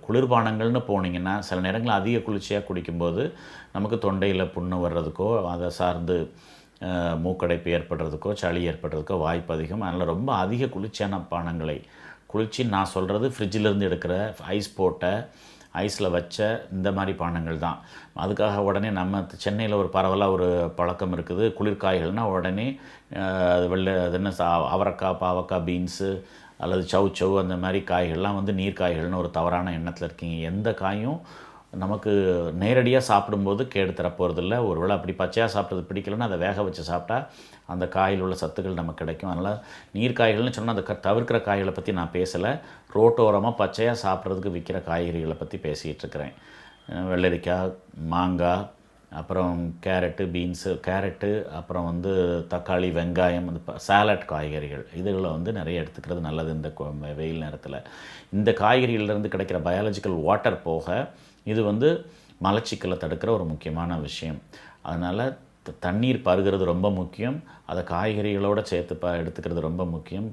குளிர்பானங்கள்னு போனீங்கன்னா சில நேரங்களில் அதிக குளிர்ச்சியாக குடிக்கும்போது நமக்கு தொண்டையில் புண்ணு வர்றதுக்கோ அதை சார்ந்து மூக்கடைப்பு ஏற்படுறதுக்கோ சளி ஏற்படுறதுக்கோ வாய்ப்பு அதிகம். அதனால் ரொம்ப அதிக குளிர்ச்சியான பானங்களை, குளிர்ச்சின்னு நான் சொல்கிறது ஃப்ரிட்ஜிலேருந்து எடுக்கிற ஐஸ் போட்ட ஐஸில் வச்ச இந்த மாதிரி பானங்கள் தான். அதுக்காக உடனே நம்ம சென்னையில் ஒரு பரவலாக ஒரு பழக்கம் இருக்குது, குளிர்காய்கள்னால் உடனே அது என்ன அவரைக்காய், பாவக்காய், பீன்ஸு அல்லது சவ் அந்த மாதிரி காய்கள்லாம் வந்து நீர்க்காய்கள்னு ஒரு தவறான எண்ணத்தில் இருக்கீங்க. எந்த காயும் நமக்கு நேரடியாக சாப்பிடும்போது கேடு தரப்போகிறதில்ல. ஒருவேளை அப்படி பச்சையாக சாப்பிட்றது பிடிக்கலன்னா அதை வேக வச்சு சாப்பிட்டா அந்த காயில் உள்ள சத்துக்கள் நமக்கு கிடைக்கும். அதனால் நீர்க்காய்கள்னு சொன்னால் அந்த தவிர்க்கிற காய்களை பற்றி நான் பேசலை, ரோட்டோரமாக பச்சையாக சாப்பிட்றதுக்கு விற்கிற காய்கறிகளை பற்றி பேசிகிட்டு இருக்கிறேன். வெள்ளரிக்காய், மாங்காய், அப்புறம் கேரட்டு, பீன்ஸு, கேரட்டு, அப்புறம் வந்து தக்காளி, வெங்காயம், அந்த சாலட் காய்கறிகள் இதுகளை வந்து நிறைய எடுத்துக்கிறது நல்லது இந்த வெயில் நேரத்தில். இந்த காய்கறிகளிலிருந்து கிடைக்கிற பயாலஜிக்கல் வாட்டர் போக இது வந்து மலச்சிக்கலை தடுக்கிற ஒரு முக்கியமான விஷயம். அதனால் தண்ணீர் பருகிறது ரொம்ப முக்கியம், அதை காய்கறிகளோடு சேர்த்து எடுத்துக்கிறது ரொம்ப முக்கியம்.